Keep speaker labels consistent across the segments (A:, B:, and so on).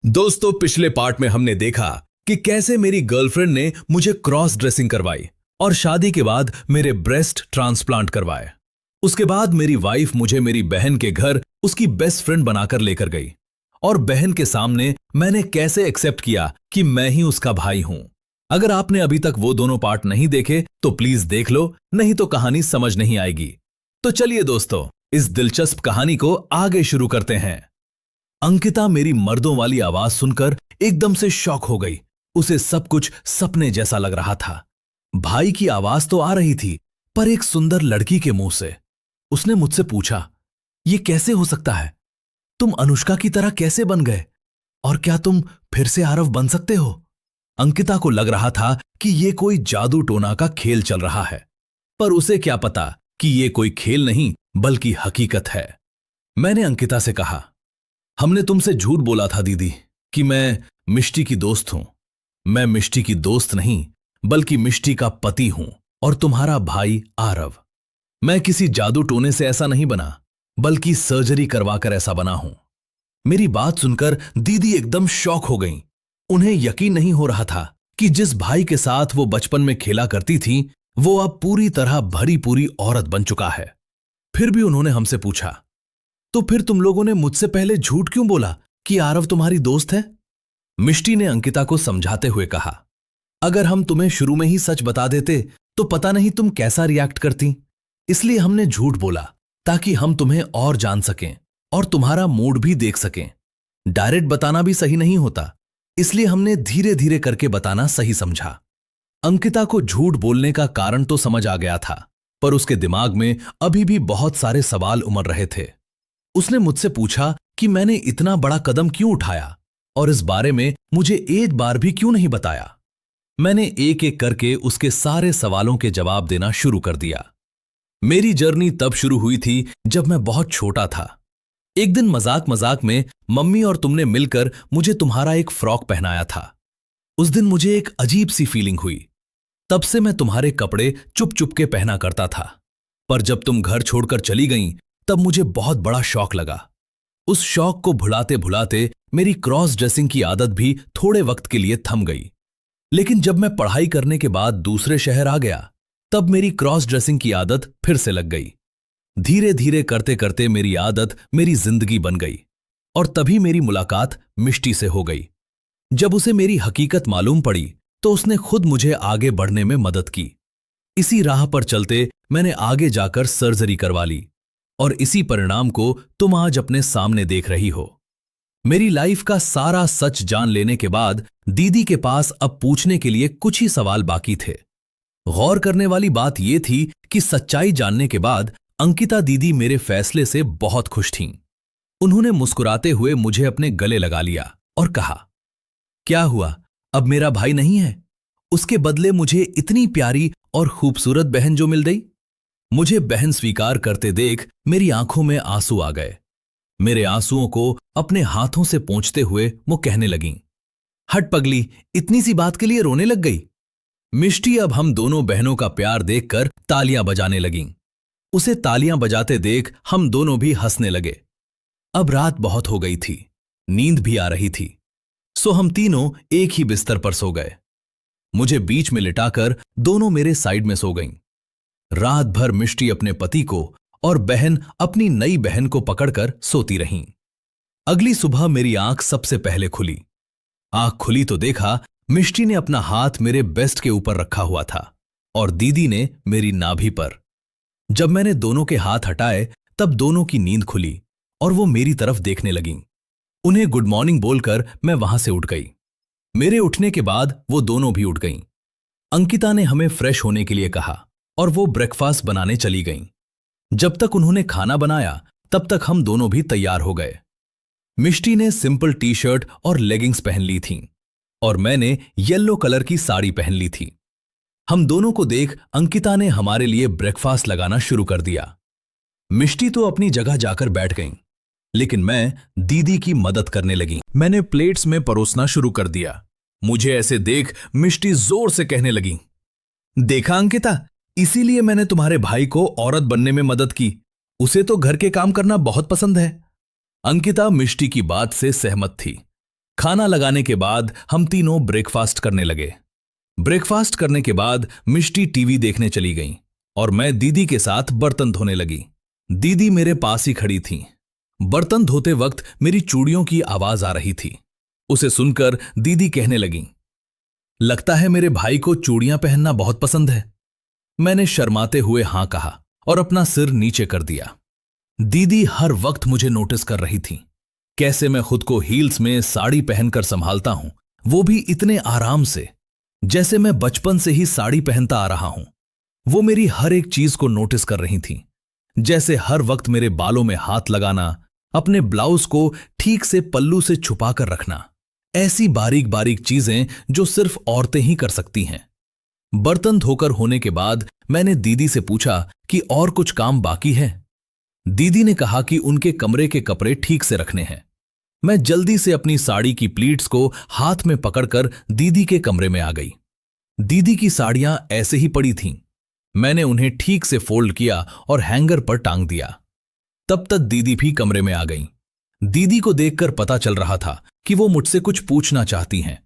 A: दोस्तों, पिछले पार्ट में हमने देखा कि कैसे मेरी गर्लफ्रेंड ने मुझे क्रॉस ड्रेसिंग करवाई और शादी के बाद मेरे ब्रेस्ट ट्रांसप्लांट करवाए। उसके बाद मेरी वाइफ मुझे मेरी बहन के घर उसकी बेस्ट फ्रेंड बनाकर लेकर गई और बहन के सामने मैंने कैसे एक्सेप्ट किया कि मैं ही उसका भाई हूं। अगर आपने अभी तक वो दोनों पार्ट नहीं देखे तो प्लीज देख लो, नहीं तो कहानी समझ नहीं आएगी। तो चलिए दोस्तों, इस दिलचस्प कहानी को आगे शुरू करते हैं। अंकिता मेरी मर्दों वाली आवाज सुनकर एकदम से शॉक हो गई। उसे सब कुछ सपने जैसा लग रहा था। भाई की आवाज तो आ रही थी, पर एक सुंदर लड़की के मुंह से। उसने मुझसे पूछा, ये कैसे हो सकता है? तुम अनुष्का की तरह कैसे बन गए? और क्या तुम फिर से आरव बन सकते हो? अंकिता को लग रहा था कि ये कोई जादू टोना का खेल चल रहा है, पर उसे क्या पता कि ये कोई खेल नहीं बल्कि हकीकत है। मैंने अंकिता से कहा, हमने तुमसे झूठ बोला था दीदी कि मैं मिष्टी की दोस्त हूं। मैं मिष्टी की दोस्त नहीं बल्कि मिष्टी का पति हूं और तुम्हारा भाई आरव। मैं किसी जादू टोने से ऐसा नहीं बना, बल्कि सर्जरी करवाकर ऐसा बना हूं। मेरी बात सुनकर दीदी एकदम शॉक हो गईं। उन्हें यकीन नहीं हो रहा था कि जिस भाई के साथ वो बचपन में खेला करती थी, वो अब पूरी तरह भरी पूरी औरत बन चुका है। फिर भी उन्होंने हमसे पूछा, तो फिर तुम लोगों ने मुझसे पहले झूठ क्यों बोला कि आरव तुम्हारी दोस्त है? मिष्टी ने अंकिता को समझाते हुए कहा, अगर हम तुम्हें शुरू में ही सच बता देते तो पता नहीं तुम कैसा रिएक्ट करती। इसलिए हमने झूठ बोला ताकि हम तुम्हें और जान सकें और तुम्हारा मूड भी देख सकें। डायरेक्ट बताना भी सही नहीं होता, इसलिए हमने धीरे धीरे करके बताना सही समझा। अंकिता को झूठ बोलने का कारण तो समझ आ गया था, पर उसके दिमाग में अभी भी बहुत सारे सवाल उमड़ रहे थे। उसने मुझसे पूछा कि मैंने इतना बड़ा कदम क्यों उठाया और इस बारे में मुझे एक बार भी क्यों नहीं बताया। मैंने एक एक करके उसके सारे सवालों के जवाब देना शुरू कर दिया। मेरी जर्नी तब शुरू हुई थी जब मैं बहुत छोटा था। एक दिन मजाक मजाक में मम्मी और तुमने मिलकर मुझे तुम्हारा एक फ्रॉक पहनाया था। उस दिन मुझे एक अजीब सी फीलिंग हुई। तब से मैं तुम्हारे कपड़े चुप चुप के पहना करता था, पर जब तुम घर छोड़कर चली गईं, तब मुझे बहुत बड़ा शौक लगा। उस शौक को भुलाते भुलाते मेरी क्रॉस ड्रेसिंग की आदत भी थोड़े वक्त के लिए थम गई। लेकिन जब मैं पढ़ाई करने के बाद दूसरे शहर आ गया, तब मेरी क्रॉस ड्रेसिंग की आदत फिर से लग गई। धीरे धीरे करते करते मेरी आदत मेरी जिंदगी बन गई और तभी मेरी मुलाकात मिष्टी से हो गई। जब उसे मेरी हकीकत मालूम पड़ी तो उसने खुद मुझे आगे बढ़ने में मदद की। इसी राह पर चलते मैंने आगे जाकर सर्जरी करवा ली और इसी परिणाम को तुम आज अपने सामने देख रही हो। मेरी लाइफ का सारा सच जान लेने के बाद दीदी के पास अब पूछने के लिए कुछ ही सवाल बाकी थे। गौर करने वाली बात यह थी कि सच्चाई जानने के बाद अंकिता दीदी मेरे फैसले से बहुत खुश थीं। उन्होंने मुस्कुराते हुए मुझे अपने गले लगा लिया और कहा, क्या हुआ, अब मेरा भाई नहीं है? उसके बदले मुझे इतनी प्यारी और खूबसूरत बहन जो मिल गई। मुझे बहन स्वीकार करते देख मेरी आंखों में आंसू आ गए। मेरे आंसुओं को अपने हाथों से पोंछते हुए वो कहने लगीं, हट पगली, इतनी सी बात के लिए रोने लग गई। मिष्टी अब हम दोनों बहनों का प्यार देखकर तालियां बजाने लगीं। उसे तालियां बजाते देख हम दोनों भी हंसने लगे। अब रात बहुत हो गई थी, नींद भी आ रही थी, सो हम तीनों एक ही बिस्तर पर सो गए। मुझे बीच में लिटाकर दोनों मेरे साइड में सो गईं। रात भर मिष्टी अपने पति को और बहन अपनी नई बहन को पकड़कर सोती रहीं। अगली सुबह मेरी आंख सबसे पहले खुली। आंख खुली तो देखा मिष्टी ने अपना हाथ मेरे बेस्ट के ऊपर रखा हुआ था और दीदी ने मेरी नाभि पर। जब मैंने दोनों के हाथ हटाए तब दोनों की नींद खुली और वो मेरी तरफ देखने लगीं। उन्हें गुड मॉर्निंग बोलकर मैं वहां से उठ गई। मेरे उठने के बाद वो दोनों भी उठ गईं। अंकिता ने हमें फ्रेश होने के लिए कहा और वो ब्रेकफास्ट बनाने चली गईं। जब तक उन्होंने खाना बनाया तब तक हम दोनों भी तैयार हो गए। मिष्टी ने सिंपल टी शर्ट और लेगिंग्स पहन ली थीं और मैंने येलो कलर की साड़ी पहन ली थी। हम दोनों को देख अंकिता ने हमारे लिए ब्रेकफास्ट लगाना शुरू कर दिया। मिष्टी तो अपनी जगह जाकर बैठ गईं, लेकिन मैं दीदी की मदद करने लगी। मैंने प्लेट्स में परोसना शुरू कर दिया। मुझे ऐसे देख मिष्टी जोर से कहने लगी, देखा अंकिता, इसीलिए मैंने तुम्हारे भाई को औरत बनने में मदद की। उसे तो घर के काम करना बहुत पसंद है। अंकिता मिष्टी की बात से सहमत थी। खाना लगाने के बाद हम तीनों ब्रेकफास्ट करने लगे। ब्रेकफास्ट करने के बाद मिष्टी टीवी देखने चली गई और मैं दीदी के साथ बर्तन धोने लगी। दीदी मेरे पास ही खड़ी थी। बर्तन धोते वक्त मेरी चूड़ियों की आवाज आ रही थी। उसे सुनकर दीदी कहने लगी, लगता है मेरे भाई को चूड़ियां पहनना बहुत पसंद है। मैंने शर्माते हुए हां कहा और अपना सिर नीचे कर दिया। दीदी हर वक्त मुझे नोटिस कर रही थी, कैसे मैं खुद को हील्स में साड़ी पहनकर संभालता हूं, वो भी इतने आराम से, जैसे मैं बचपन से ही साड़ी पहनता आ रहा हूं। वो मेरी हर एक चीज को नोटिस कर रही थी, जैसे हर वक्त मेरे बालों में हाथ लगाना, अपने ब्लाउज को ठीक से पल्लू से छुपा कर रखना, ऐसी बारीक बारीक चीजें जो सिर्फ औरतें ही कर सकती हैं। बर्तन धोकर होने के बाद मैंने दीदी से पूछा कि और कुछ काम बाकी है। दीदी ने कहा कि उनके कमरे के कपड़े ठीक से रखने हैं। मैं जल्दी से अपनी साड़ी की प्लीट्स को हाथ में पकड़कर दीदी के कमरे में आ गई। दीदी की साड़ियां ऐसे ही पड़ी थीं। मैंने उन्हें ठीक से फोल्ड किया और हैंगर पर टांग दिया। तब तक दीदी भी कमरे में आ गईं। दीदी को देखकर पता चल रहा था कि वो मुझसे कुछ पूछना चाहती हैं।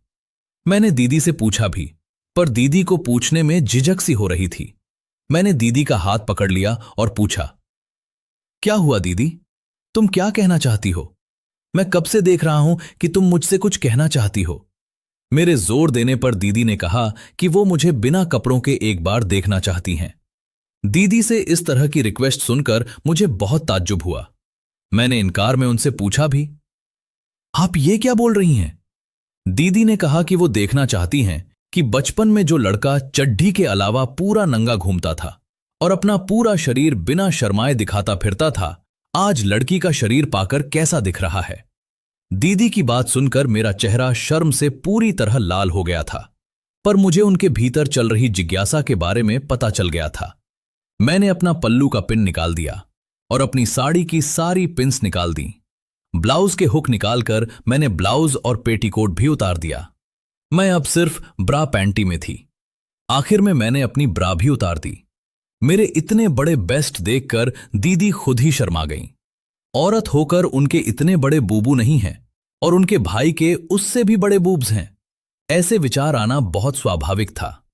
A: मैंने दीदी से पूछा भी, पर दीदी को पूछने में झिझक सी हो रही थी। मैंने दीदी का हाथ पकड़ लिया और पूछा, क्या हुआ दीदी, तुम क्या कहना चाहती हो? मैं कब से देख रहा हूं कि तुम मुझसे कुछ कहना चाहती हो। मेरे जोर देने पर दीदी ने कहा कि वो मुझे बिना कपड़ों के एक बार देखना चाहती हैं। दीदी से इस तरह की रिक्वेस्ट सुनकर मुझे बहुत ताज्जुब हुआ। मैंने इनकार में उनसे पूछा भी, आप ये क्या बोल रही हैं? दीदी ने कहा कि वो देखना चाहती हैं कि बचपन में जो लड़का चड्ढी के अलावा पूरा नंगा घूमता था और अपना पूरा शरीर बिना शर्माए दिखाता फिरता था, आज लड़की का शरीर पाकर कैसा दिख रहा है। दीदी की बात सुनकर मेरा चेहरा शर्म से पूरी तरह लाल हो गया था, पर मुझे उनके भीतर चल रही जिज्ञासा के बारे में पता चल गया था। मैंने अपना पल्लू का पिन निकाल दिया और अपनी साड़ी की सारी पिन्स निकाल दी। ब्लाउज के हुक निकालकर मैंने ब्लाउज और पेटीकोट भी उतार दिया। मैं अब सिर्फ ब्रा पैंटी में थी। आखिर में मैंने अपनी ब्रा भी उतार दी। मेरे इतने बड़े बेस्ट देखकर दीदी खुद ही शर्मा गईं। औरत होकर उनके इतने बड़े बूबू नहीं हैं और उनके भाई के उससे भी बड़े बूब्स हैं, ऐसे विचार आना बहुत स्वाभाविक था।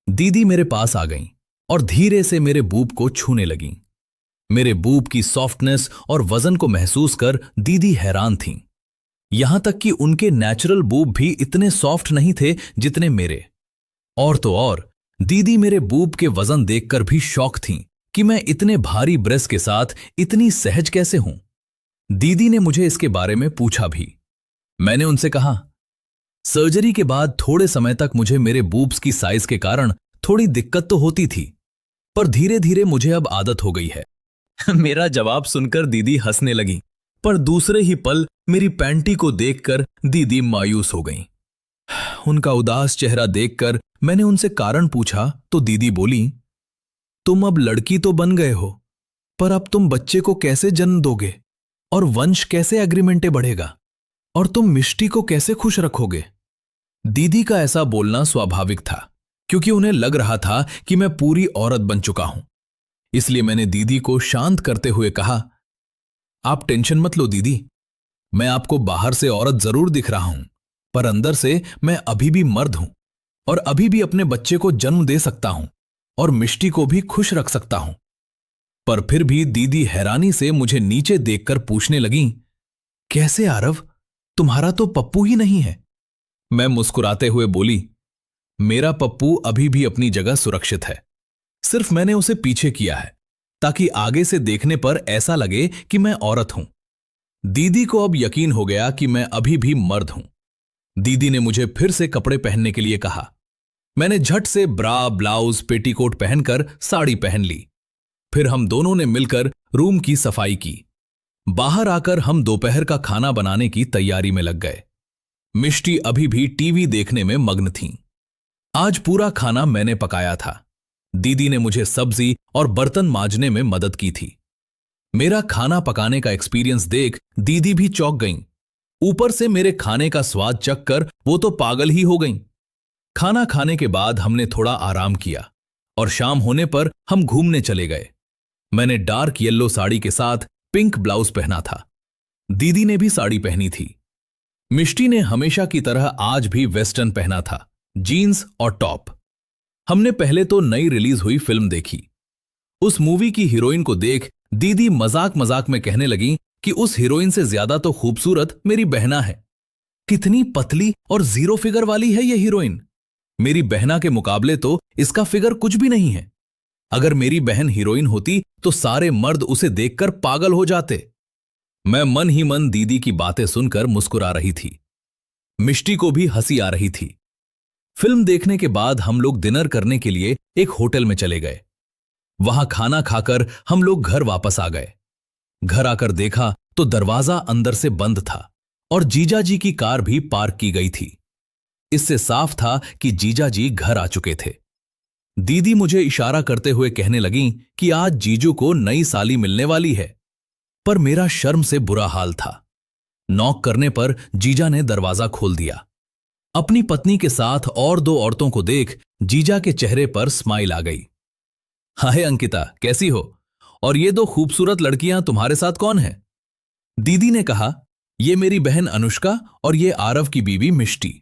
A: दीदी मेरे पास आ गईं और धीरे से मेरे बूब को छूने लगीं। मेरे बूब की सॉफ्टनेस और वजन को महसूस कर दीदी हैरान थीं। यहां तक कि उनके नेचुरल बूब भी इतने सॉफ्ट नहीं थे जितने मेरे। और तो और दीदी मेरे बूब के वजन देखकर भी शॉक थीं कि मैं इतने भारी ब्रेस्ट के साथ इतनी सहज कैसे हूं। दीदी ने मुझे इसके बारे में पूछा भी। मैंने उनसे कहा, सर्जरी के बाद थोड़े समय तक मुझे मेरे बूब्स की साइज के कारण थोड़ी दिक्कत तो होती थी, पर धीरे धीरे मुझे अब आदत हो गई है। मेरा जवाब सुनकर दीदी हंसने लगी, पर दूसरे ही पल मेरी पैंटी को देखकर दीदी मायूस हो गईं। उनका उदास चेहरा देखकर मैंने उनसे कारण पूछा तो दीदी बोली, तुम अब लड़की तो बन गए हो, पर अब तुम बच्चे को कैसे जन्म दोगे और वंश कैसे एग्रीमेंटे बढ़ेगा और तुम मिष्टी को कैसे खुश रखोगे? दीदी का ऐसा बोलना स्वाभाविक था, क्योंकि उन्हें लग रहा था कि मैं पूरी औरत बन चुका हूं। इसलिए मैंने दीदी को शांत करते हुए कहा, आप टेंशन मत लो दीदी, मैं आपको बाहर से औरत जरूर दिख रहा हूं, पर अंदर से मैं अभी भी मर्द हूं और अभी भी अपने बच्चे को जन्म दे सकता हूं और मिष्टी को भी खुश रख सकता हूं। पर फिर भी दीदी हैरानी से मुझे नीचे देखकर पूछने लगीं, कैसे आरव, तुम्हारा तो पप्पू ही नहीं है। मैं मुस्कुराते हुए बोली, मेरा पप्पू अभी भी अपनी जगह सुरक्षित है, सिर्फ मैंने उसे पीछे किया है ताकि आगे से देखने पर ऐसा लगे कि मैं औरत हूं। दीदी को अब यकीन हो गया कि मैं अभी भी मर्द हूं। दीदी ने मुझे फिर से कपड़े पहनने के लिए कहा। मैंने झट से ब्रा, ब्लाउज, पेटीकोट पहनकर साड़ी पहन ली। फिर हम दोनों ने मिलकर रूम की सफाई की। बाहर आकर हम दोपहर का खाना बनाने की तैयारी में लग गए। मिष्टी अभी भी टीवी देखने में मग्न थीं। आज पूरा खाना मैंने पकाया था। दीदी ने मुझे सब्जी और बर्तन मांजने में मदद की थी। मेरा खाना पकाने का एक्सपीरियंस देख दीदी भी चौंक गईं। ऊपर से मेरे खाने का स्वाद चखकर वो तो पागल ही हो गईं। खाना खाने के बाद हमने थोड़ा आराम किया और शाम होने पर हम घूमने चले गए। मैंने डार्क येलो साड़ी के साथ पिंक ब्लाउज पहना था। दीदी ने भी साड़ी पहनी थी। मिष्टी ने हमेशा की तरह आज भी वेस्टर्न पहना था, जीन्स और टॉप। हमने पहले तो नई रिलीज हुई फिल्म देखी। उस मूवी की हीरोइन को देख दीदी मजाक मजाक में कहने लगी कि उस हीरोइन से ज्यादा तो खूबसूरत मेरी बहना है। कितनी पतली और जीरो फिगर वाली है ये हीरोइन। मेरी बहना के मुकाबले तो इसका फिगर कुछ भी नहीं है। अगर मेरी बहन हीरोइन होती तो सारे मर्द उसे देखकर पागल हो जाते। मैं मन ही मन दीदी की बातें सुनकर मुस्कुरा रही थी। मिष्टी को भी हंसी आ रही थी। फिल्म देखने के बाद हम लोग डिनर करने के लिए एक होटल में चले गए। वहां खाना खाकर हम लोग घर वापस आ गए। घर आकर देखा तो दरवाजा अंदर से बंद था और जीजा जी की कार भी पार्क की गई थी। इससे साफ था कि जीजा जी घर आ चुके थे। दीदी मुझे इशारा करते हुए कहने लगी कि आज जीजू को नई साली मिलने वाली है, पर मेरा शर्म से बुरा हाल था। नॉक करने पर जीजा ने दरवाजा खोल दिया। अपनी पत्नी के साथ और दो औरतों को देख जीजा के चेहरे पर स्माइल आ गई। हाय अंकिता, कैसी हो? और ये दो खूबसूरत लड़कियां तुम्हारे साथ कौन है? दीदी ने कहा, ये मेरी बहन अनुष्का और ये आरव की बीवी मिष्टी।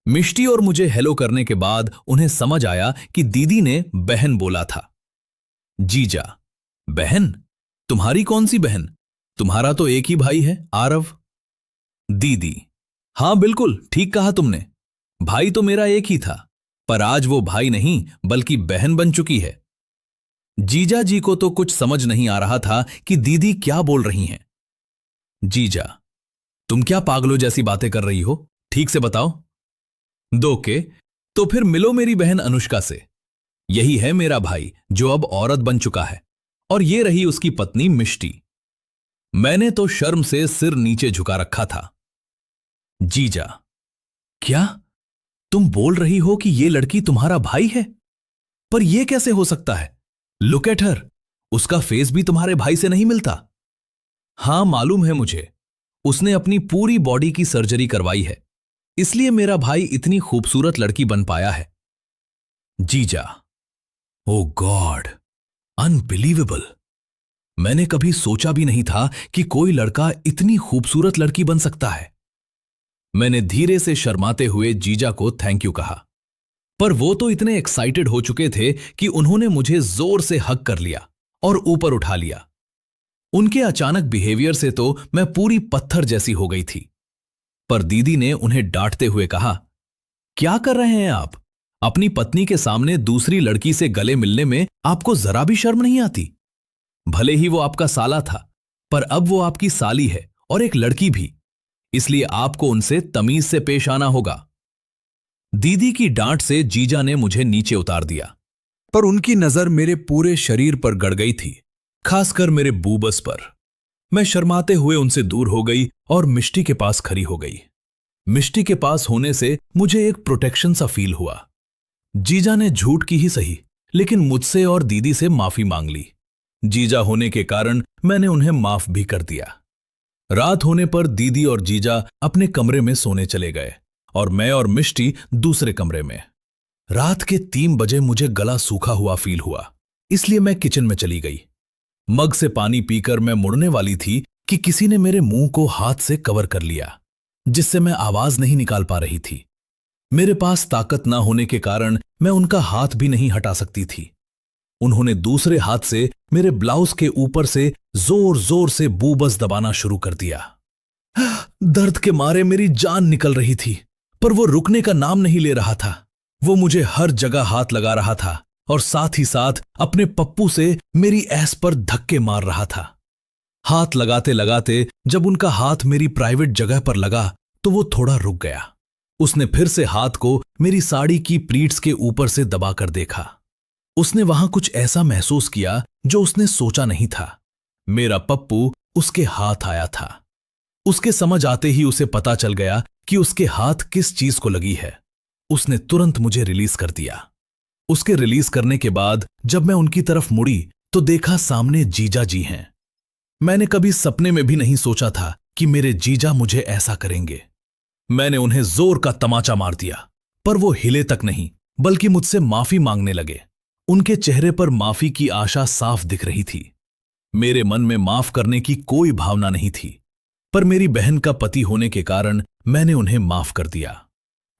A: मिष्टी और मुझे हेलो करने के बाद उन्हें समझ आया कि दीदी ने बहन बोला था। जीजा, बहन? तुम्हारी कौन सी बहन? तुम्हारा तो एक ही भाई है, आरव। दीदी, हां बिल्कुल ठीक कहा तुमने। भाई तो मेरा एक ही था, पर आज वो भाई नहीं बल्कि बहन बन चुकी है। जीजा जी को तो कुछ समझ नहीं आ रहा था कि दीदी क्या बोल रही हैं। जीजा, तुम क्या पागलों जैसी बातें कर रही हो? ठीक से बताओ। दो के, तो फिर मिलो मेरी बहन अनुष्का से। यही है मेरा भाई जो अब औरत बन चुका है, और ये रही उसकी पत्नी मिष्टी। मैंने तो शर्म से सिर नीचे झुका रखा था। जीजा, क्या तुम बोल रही हो कि ये लड़की तुम्हारा भाई है? पर यह कैसे हो सकता है? लुक एट हर, उसका फेस भी तुम्हारे भाई से नहीं मिलता। हां मालूम है मुझे, उसने अपनी पूरी बॉडी की सर्जरी करवाई है, इसलिए मेरा भाई इतनी खूबसूरत लड़की बन पाया है। जीजा, ओ गॉड, अनबिलीवेबल। मैंने कभी सोचा भी नहीं था कि कोई लड़का इतनी खूबसूरत लड़की बन सकता है। मैंने धीरे से शर्माते हुए जीजा को थैंक यू कहा, पर वो तो इतने एक्साइटेड हो चुके थे कि उन्होंने मुझे जोर से हग कर लिया और ऊपर उठा लिया। उनके अचानक बिहेवियर से तो मैं पूरी पत्थर जैसी हो गई थी। पर दीदी ने उन्हें डांटते हुए कहा, क्या कर रहे हैं आप? अपनी पत्नी के सामने दूसरी लड़की से गले मिलने में आपको जरा भी शर्म नहीं आती? भले ही वो आपका साला था, पर अब वो आपकी साली है और एक लड़की भी, इसलिए आपको उनसे तमीज से पेश आना होगा। दीदी की डांट से जीजा ने मुझे नीचे उतार दिया, पर उनकी नजर मेरे पूरे शरीर पर गड़ गई थी, खासकर मेरे बूबस पर। मैं शर्माते हुए उनसे दूर हो गई और मिष्टी के पास खड़ी हो गई। मिष्टी के पास होने से मुझे एक प्रोटेक्शन सा फील हुआ। जीजा ने झूठ की ही सही, लेकिन मुझसे और दीदी से माफी मांग ली। जीजा होने के कारण मैंने उन्हें माफ भी कर दिया। रात होने पर दीदी और जीजा अपने कमरे में सोने चले गए और मैं और मिष्टी दूसरे कमरे में। रात के 3 बजे मुझे गला सूखा हुआ फील हुआ, इसलिए मैं किचन में चली गई। मग से पानी पीकर मैं मुड़ने वाली थी कि किसी ने मेरे मुंह को हाथ से कवर कर लिया, जिससे मैं आवाज नहीं निकाल पा रही थी। मेरे पास ताकत ना होने के कारण मैं उनका हाथ भी नहीं हटा सकती थी। उन्होंने दूसरे हाथ से मेरे ब्लाउज के ऊपर से जोर जोर से बूबस दबाना शुरू कर दिया। दर्द के मारे मेरी जान निकल रही थी, पर वो रुकने का नाम नहीं ले रहा था। वो मुझे हर जगह हाथ लगा रहा था और साथ ही साथ अपने पप्पू से मेरी ऐस पर धक्के मार रहा था। हाथ लगाते लगाते जब उनका हाथ मेरी प्राइवेट जगह पर लगा तो वो थोड़ा रुक गया। उसने फिर से हाथ को मेरी साड़ी की प्लीट्स के ऊपर से दबाकर देखा। उसने वहां कुछ ऐसा महसूस किया जो उसने सोचा नहीं था। मेरा पप्पू उसके हाथ आया था। उसके समझ आते ही उसे पता चल गया कि उसके हाथ किस चीज को लगी है। उसने तुरंत मुझे रिलीज कर दिया। उसके रिलीज करने के बाद जब मैं उनकी तरफ मुड़ी तो देखा सामने जीजा जी हैं। मैंने कभी सपने में भी नहीं सोचा था कि मेरे जीजा मुझे ऐसा करेंगे। मैंने उन्हें जोर का तमाचा मार दिया, पर वो हिले तक नहीं, बल्कि मुझसे माफी मांगने लगे। उनके चेहरे पर माफी की आशा साफ दिख रही थी। मेरे मन में माफ करने की कोई भावना नहीं थी। पर मेरी बहन का पति होने के कारण मैंने उन्हें माफ कर दिया।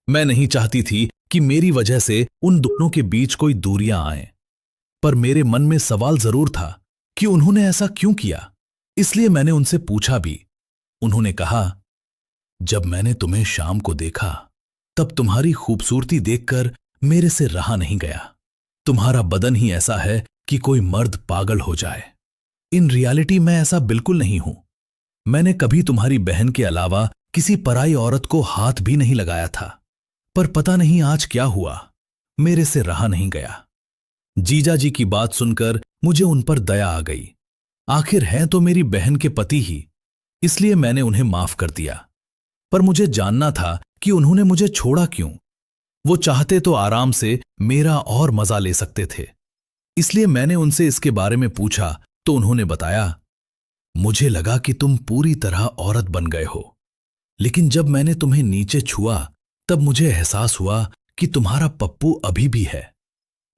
A: मैं नहीं चाहती थी कि मेरी वजह से उन दोनों के बीच कोई दूरियां आएं। पर मेरे मन में सवाल जरूर था कि उन्होंने ऐसा क्यों किया। इसलिए मैंने उनसे पूछा भी। उन्होंने कहा, जब मैंने तुम्हें शाम को देखा तब तुम्हारी खूबसूरती देखकर मेरे से रहा नहीं गया। तुम्हारा बदन ही ऐसा है कि कोई मर्द पागल हो जाए। इन रियलिटी में ऐसा बिल्कुल नहीं हूं। मैंने कभी तुम्हारी बहन के अलावा किसी पराई औरत को हाथ भी नहीं लगाया था। पर पता नहीं आज क्या हुआ, मेरे से रहा नहीं गया। जीजा जी की बात सुनकर मुझे उन पर दया आ गई। आखिर हैं तो मेरी बहन के पति ही, इसलिए मैंने उन्हें माफ कर दिया। पर मुझे जानना था कि उन्होंने मुझे छोड़ा क्यों। वो चाहते तो आराम से मेरा और मजा ले सकते थे। इसलिए मैंने उनसे इसके बारे में पूछा तो उन्होंने बताया, मुझे लगा कि तुम पूरी तरह औरत बन गए हो, लेकिन जब मैंने तुम्हें नीचे छुआ तब मुझे एहसास हुआ कि तुम्हारा पप्पू अभी भी है।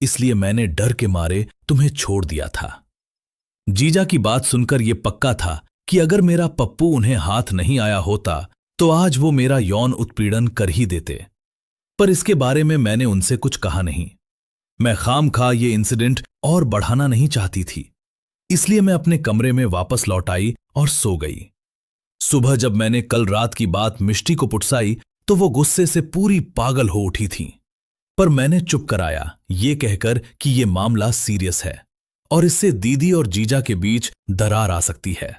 A: इसलिए मैंने डर के मारे तुम्हें छोड़ दिया था। जीजा की बात सुनकर यह पक्का था कि अगर मेरा पप्पू उन्हें हाथ नहीं आया होता तो आज वो मेरा यौन उत्पीड़न कर ही देते। पर इसके बारे में मैंने उनसे कुछ कहा नहीं। मैं खामखा ये इंसिडेंट और बढ़ाना नहीं चाहती थी। इसलिए मैं अपने कमरे में वापस लौट आई और सो गई। सुबह जब मैंने कल रात की बात मिष्टी को पुटसाई तो वो गुस्से से पूरी पागल हो उठी थी। पर मैंने चुप कराया, ये कहकर कि ये मामला सीरियस है और इससे दीदी और जीजा के बीच दरार आ सकती है।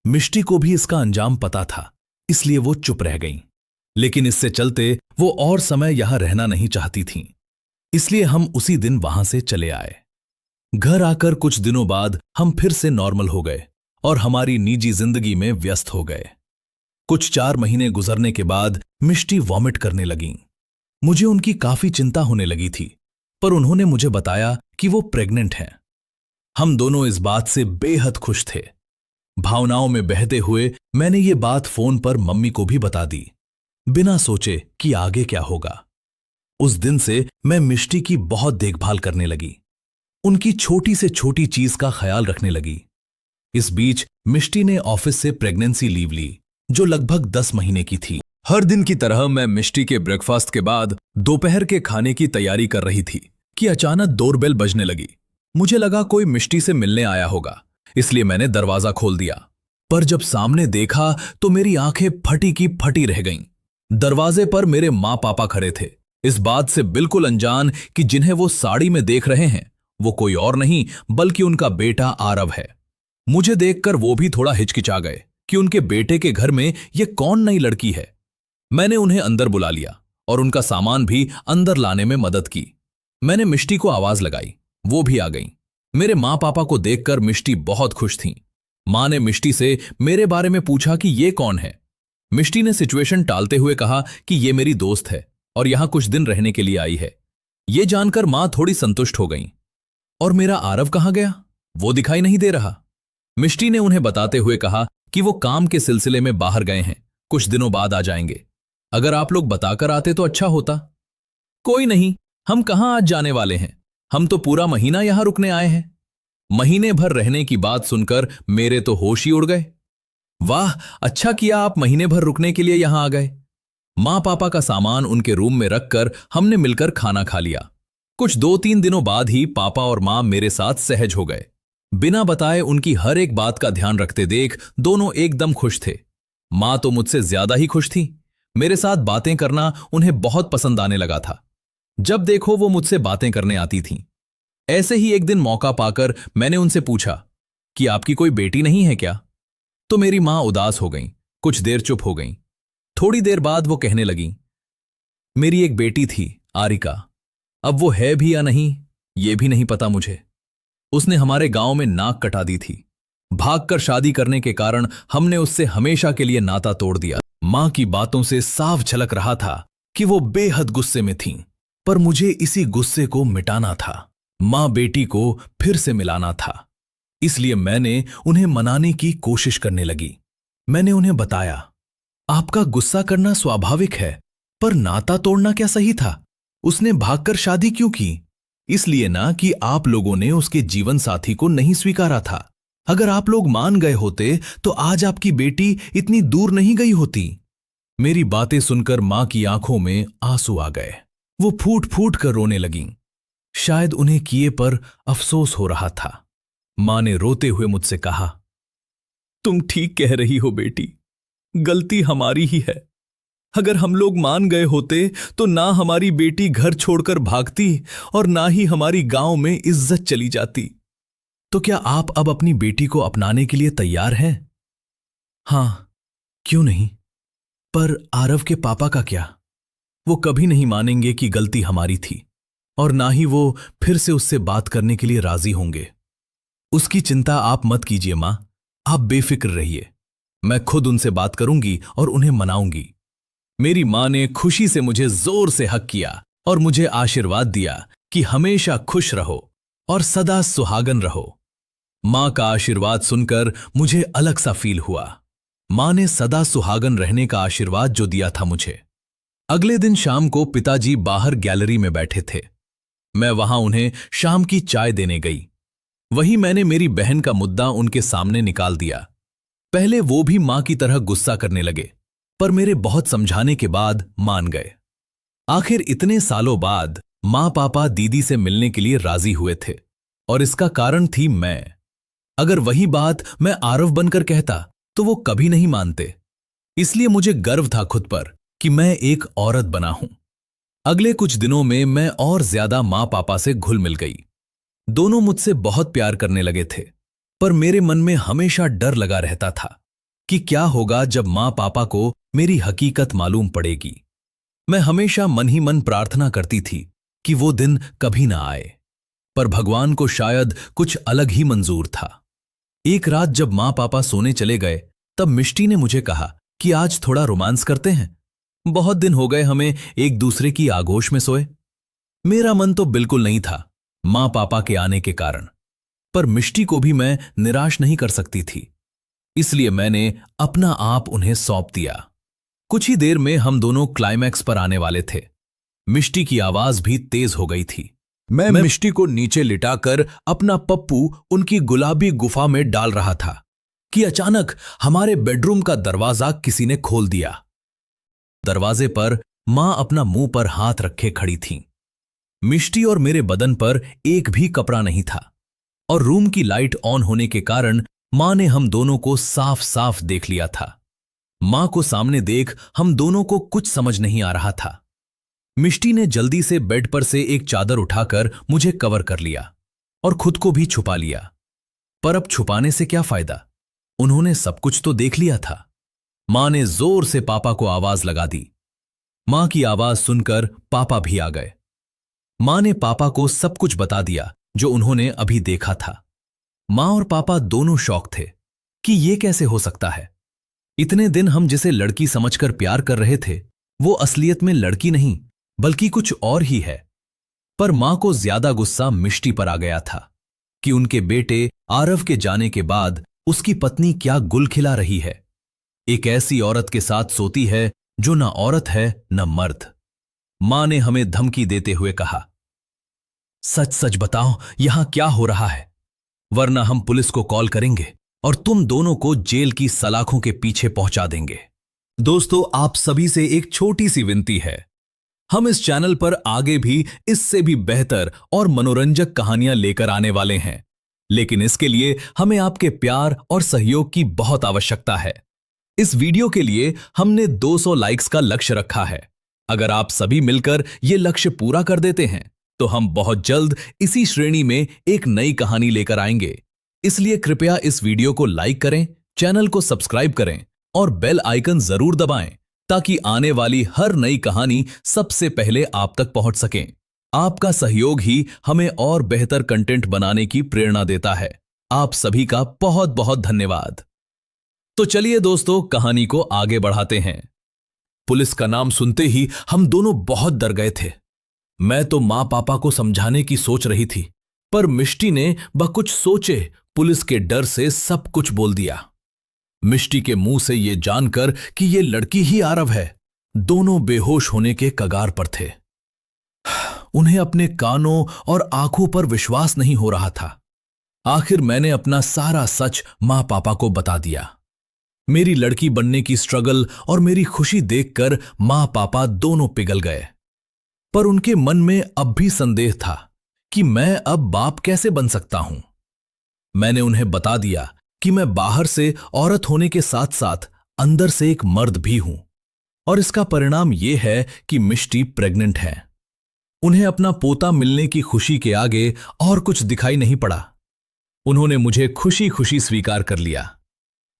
A: मिष्टी को भी इसका अंजाम पता था, इसलिए वो चुप रह गईं। लेकिन इससे चलते वो और समय यहां रहना नहीं चाहती थीं। इसलिए हम उसी दिन वहां से चले आए। घर आकर कुछ दिनों बाद हम फिर से नॉर्मल हो गए और हमारी निजी जिंदगी में व्यस्त हो गए। कुछ 4 महीने गुजरने के बाद मिष्टी वॉमिट करने लगीं। मुझे उनकी काफी चिंता होने लगी थी, पर उन्होंने मुझे बताया कि वो प्रेग्नेंट हैं। हम दोनों इस बात से बेहद खुश थे। भावनाओं में बहते हुए मैंने ये बात फोन पर मम्मी को भी बता दी, बिना सोचे कि आगे क्या होगा। उस दिन से मैं मिष्टी की बहुत देखभाल करने लगी, उनकी छोटी से छोटी चीज का ख्याल रखने लगी। इस बीच मिष्टी ने ऑफिस से प्रेगनेंसी लीव ली, जो लगभग 10 महीने की थी। हर दिन की तरह मैं मिष्टी के ब्रेकफास्ट के बाद दोपहर के खाने की तैयारी कर रही थी कि अचानक डोरबेल बजने लगी। मुझे लगा कोई मिष्टी से मिलने आया होगा, इसलिए मैंने दरवाजा खोल दिया। पर जब सामने देखा तो मेरी आंखें फटी की फटी रह गईं। दरवाजे पर मेरे माँ पापा खड़े थे, इस बात से बिल्कुल अनजान कि जिन्हें वो साड़ी में देख रहे हैं वो कोई और नहीं बल्कि उनका बेटा आरव है। मुझे देखकर वो भी थोड़ा हिचकिचा गए कि उनके बेटे के घर में ये कौन नई लड़की है। मैंने उन्हें अंदर बुला लिया और उनका सामान भी अंदर लाने में मदद की। मैंने मिष्टी को आवाज लगाई, वो भी आ गई। मेरे माँ पापा को देखकर मिष्टी बहुत खुश थीं। माँ ने मिष्टी से मेरे बारे में पूछा कि ये कौन है। मिष्टी ने सिचुएशन टालते हुए कहा कि ये मेरी दोस्त है और यहां कुछ दिन रहने के लिए आई है। ये जानकर माँ थोड़ी संतुष्ट हो गई। और मेरा आरव कहाँ गया? वो दिखाई नहीं दे रहा। मिष्टी ने उन्हें बताते हुए कहा कि वो काम के सिलसिले में बाहर गए हैं, कुछ दिनों बाद आ जाएंगे। अगर आप लोग बताकर आते तो अच्छा होता। कोई नहीं, हम कहां आज जाने वाले हैं, हम तो पूरा महीना यहां रुकने आए हैं। महीने भर रहने की बात सुनकर मेरे तो होश ही उड़ गए। वाह, अच्छा किया आप महीने भर रुकने के लिए यहां आ गए। माँ पापा का सामान उनके रूम में रखकर हमने मिलकर खाना खा लिया। कुछ 2-3 दिनों बाद ही पापा और माँ मेरे साथ सहज हो गए। बिना बताए उनकी हर एक बात का ध्यान रखते देख दोनों एकदम खुश थे। माँ तो मुझसे ज्यादा ही खुश थी। मेरे साथ बातें करना उन्हें बहुत पसंद आने लगा था। जब देखो वो मुझसे बातें करने आती थीं। ऐसे ही एक दिन मौका पाकर मैंने उनसे पूछा कि आपकी कोई बेटी नहीं है क्या? तो मेरी माँ उदास हो गईं, कुछ देर चुप हो गईं। थोड़ी देर बाद वो कहने लगीं, मेरी एक बेटी थी आरिका, अब वो है भी या नहीं ये भी नहीं पता मुझे। उसने हमारे गांव में नाक कटा दी थी। भागकर शादी करने के कारण हमने उससे हमेशा के लिए नाता तोड़ दिया। मां की बातों से साफ झलक रहा था कि वो बेहद गुस्से में थीं, पर मुझे इसी गुस्से को मिटाना था। मां बेटी को फिर से मिलाना था। इसलिए मैंने उन्हें मनाने की कोशिश करने लगी। मैंने उन्हें बताया, आपका गुस्सा करना स्वाभाविक है, पर नाता तोड़ना क्या सही था? उसने भागकर शादी क्यों की? इसलिए ना कि आप लोगों ने उसके जीवन साथी को नहीं स्वीकारा था। अगर आप लोग मान गए होते तो आज आपकी बेटी इतनी दूर नहीं गई होती। मेरी बातें सुनकर मां की आंखों में आंसू आ गए। वो फूट फूट कर रोने लगीं। शायद उन्हें किए पर अफसोस हो रहा था। मां ने रोते हुए मुझसे कहा, तुम ठीक कह रही हो बेटी, गलती हमारी ही है। अगर हम लोग मान गए होते तो ना हमारी बेटी घर छोड़कर भागती और ना ही हमारी गांव में इज्जत चली जाती। तो क्या आप अब अपनी बेटी को अपनाने के लिए तैयार हैं? हां, क्यों नहीं। पर आरव के पापा का क्या? वो कभी नहीं मानेंगे कि गलती हमारी थी और ना ही वो फिर से उससे बात करने के लिए राजी होंगे। उसकी चिंता आप मत कीजिए मां, आप बेफिक्र रहिए। मैं खुद उनसे बात करूंगी और उन्हें मनाऊंगी। मेरी मां ने खुशी से मुझे जोर से हक किया और मुझे आशीर्वाद दिया कि हमेशा खुश रहो और सदा सुहागन रहो। मां का आशीर्वाद सुनकर मुझे अलग सा फील हुआ। मां ने सदा सुहागन रहने का आशीर्वाद जो दिया था मुझे। अगले दिन शाम को पिताजी बाहर गैलरी में बैठे थे। मैं वहां उन्हें शाम की चाय देने गई। वहीं मैंने मेरी बहन का मुद्दा उनके सामने निकाल दिया। पहले वो भी मां की तरह गुस्सा करने लगे, पर मेरे बहुत समझाने के बाद मान गए। आखिर इतने सालों बाद मां पापा दीदी से मिलने के लिए राजी हुए थे और इसका कारण थी मैं। अगर वही बात मैं आरव बनकर कहता तो वो कभी नहीं मानते। इसलिए मुझे गर्व था खुद पर कि मैं एक औरत बना हूं। अगले कुछ दिनों में मैं और ज्यादा मां पापा से घुल मिल गई। दोनों मुझसे बहुत प्यार करने लगे थे, पर मेरे मन में हमेशा डर लगा रहता था कि क्या होगा जब मां पापा को मेरी हकीकत मालूम पड़ेगी। मैं हमेशा मन ही मन प्रार्थना करती थी कि वो दिन कभी ना आए, पर भगवान को शायद कुछ अलग ही मंजूर था। एक रात जब मां पापा सोने चले गए तब मिष्टी ने मुझे कहा कि आज थोड़ा रोमांस करते हैं। बहुत दिन हो गए हमें एक दूसरे की आगोश में सोए। मेरा मन तो बिल्कुल नहीं था मां पापा के आने के कारण, पर मिष्टी को भी मैं निराश नहीं कर सकती थी। इसलिए मैंने अपना आप उन्हें सौंप दिया। कुछ ही देर में हम दोनों क्लाइमैक्स पर आने वाले थे। मिष्टी की आवाज भी तेज हो गई थी। मैं मिष्टी को नीचे लिटाकर अपना पप्पू उनकी गुलाबी गुफा में डाल रहा था कि अचानक हमारे बेडरूम का दरवाजा किसी ने खोल दिया। दरवाजे पर मां अपना मुंह पर हाथ रखे खड़ी थीं। मिष्टी और मेरे बदन पर एक भी कपड़ा नहीं था और रूम की लाइट ऑन होने के कारण मां ने हम दोनों को साफ साफ देख लिया था। मां को सामने देख हम दोनों को कुछ समझ नहीं आ रहा था। मिष्टी ने जल्दी से बेड पर से एक चादर उठाकर मुझे कवर कर लिया और खुद को भी छुपा लिया। पर अब छुपाने से क्या फायदा, उन्होंने सब कुछ तो देख लिया था। मां ने जोर से पापा को आवाज लगा दी। मां की आवाज सुनकर पापा भी आ गए। मां ने पापा को सब कुछ बता दिया जो उन्होंने अभी देखा था। मां और पापा दोनों शॉक थे कि यह कैसे हो सकता है। इतने दिन हम जिसे लड़की समझकर प्यार कर रहे थे वो असलियत में लड़की नहीं बल्कि कुछ और ही है। पर मां को ज्यादा गुस्सा मिष्टी पर आ गया था कि उनके बेटे आरव के जाने के बाद उसकी पत्नी क्या गुल खिला रही है। एक ऐसी औरत के साथ सोती है जो न औरत है न मर्द। मां ने हमें धमकी देते हुए कहा, सच सच बताओ यहां क्या हो रहा है, वरना हम पुलिस को कॉल करेंगे और तुम दोनों को जेल की सलाखों के पीछे पहुंचा देंगे। दोस्तों, आप सभी से एक छोटी सी विनती है। हम इस चैनल पर आगे भी इससे भी बेहतर और मनोरंजक कहानियां लेकर आने वाले हैं, लेकिन इसके लिए हमें आपके प्यार और सहयोग की बहुत आवश्यकता है। इस वीडियो के लिए हमने 200 लाइक्स का लक्ष्य रखा है। अगर आप सभी मिलकर ये लक्ष्य पूरा कर देते हैं तो हम बहुत जल्द इसी श्रेणी में एक नई कहानी लेकर आएंगे। इसलिए कृपया इस वीडियो को लाइक करें, चैनल को सब्सक्राइब करें और बेल आइकन जरूर दबाएं ताकि आने वाली हर नई कहानी सबसे पहले आप तक पहुंच सके। आपका सहयोग ही हमें और बेहतर कंटेंट बनाने की प्रेरणा देता है। आप सभी का बहुत बहुत धन्यवाद। तो चलिए दोस्तों, कहानी को आगे बढ़ाते हैं। पुलिस का नाम सुनते ही हम दोनों बहुत डर गए थे। मैं तो मां पापा को समझाने की सोच रही थी, पर मिष्टी ने बकुछ सोचे पुलिस के डर से सब कुछ बोल दिया। मिष्टी के मुंह से यह जानकर कि यह लड़की ही आरव है, दोनों बेहोश होने के कगार पर थे। उन्हें अपने कानों और आंखों पर विश्वास नहीं हो रहा था। आखिर मैंने अपना सारा सच मां पापा को बता दिया। मेरी लड़की बनने की स्ट्रगल और मेरी खुशी देखकर मां पापा दोनों पिघल गए। पर उनके मन में अब भी संदेह था कि मैं अब बाप कैसे बन सकता हूं। मैंने उन्हें बता दिया कि मैं बाहर से औरत होने के साथ साथ अंदर से एक मर्द भी हूं, और इसका परिणाम यह है कि मिष्टी प्रेग्नेंट है। उन्हें अपना पोता मिलने की खुशी के आगे और कुछ दिखाई नहीं पड़ा। उन्होंने मुझे खुशी खुशी स्वीकार कर लिया।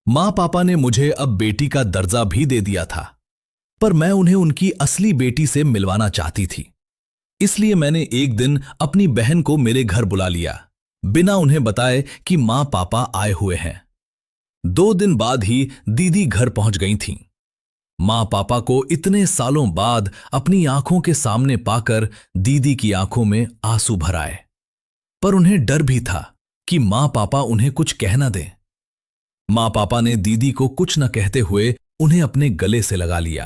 A: मां पापा ने मुझे अब बेटी का दर्जा भी दे दिया था, पर मैं उन्हें उनकी असली बेटी से मिलवाना चाहती थी। इसलिए मैंने एक दिन अपनी बहन को मेरे घर बुला लिया, बिना उन्हें बताए कि मां पापा आए हुए हैं। 2 दिन बाद ही दीदी घर पहुंच गई थीं। मां पापा को इतने सालों बाद अपनी आंखों के सामने पाकर दीदी की आंखों में आंसू भर आए। पर उन्हें डर भी था कि मां पापा उन्हें कुछ कह न दें। मां पापा ने दीदी को कुछ न कहते हुए उन्हें अपने गले से लगा लिया।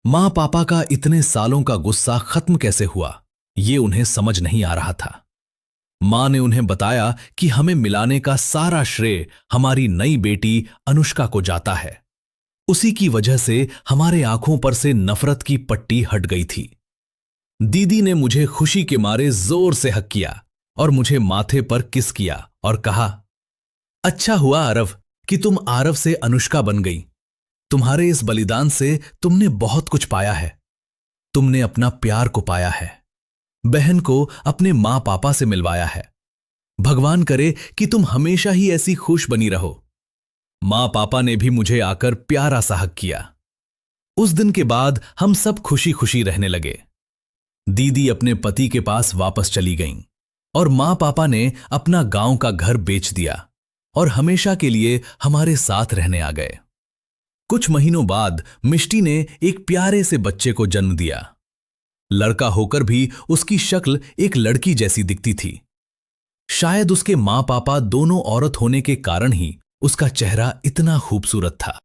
A: मां पापा का इतने सालों का गुस्सा खत्म कैसे हुआ, ये उन्हें समझ नहीं आ रहा था। मां ने उन्हें बताया कि हमें मिलाने का सारा श्रेय हमारी नई बेटी अनुष्का को जाता है। उसी की वजह से हमारे आंखों पर से नफरत की पट्टी हट गई थी। दीदी ने मुझे खुशी के मारे जोर से हक किया और मुझे माथे पर किस किया और कहा, अच्छा हुआ आरव कि तुम आरव से अनुष्का बन गई। तुम्हारे इस बलिदान से तुमने बहुत कुछ पाया है। तुमने अपना प्यार को पाया है, बहन को अपने मां पापा से मिलवाया है। भगवान करे कि तुम हमेशा ही ऐसी खुश बनी रहो। मां पापा ने भी मुझे आकर प्यारा सा हक किया। उस दिन के बाद हम सब खुशी खुशी रहने लगे। दीदी अपने पति के पास वापस चली गईं और मां पापा ने अपना गांव का घर बेच दिया और हमेशा के लिए हमारे साथ रहने आ गए। कुछ महीनों बाद मिष्टी ने एक प्यारे से बच्चे को जन्म दिया। लड़का होकर भी उसकी शक्ल एक लड़की जैसी दिखती थी। शायद उसके मां पापा दोनों औरत होने के कारण ही उसका चेहरा इतना खूबसूरत था।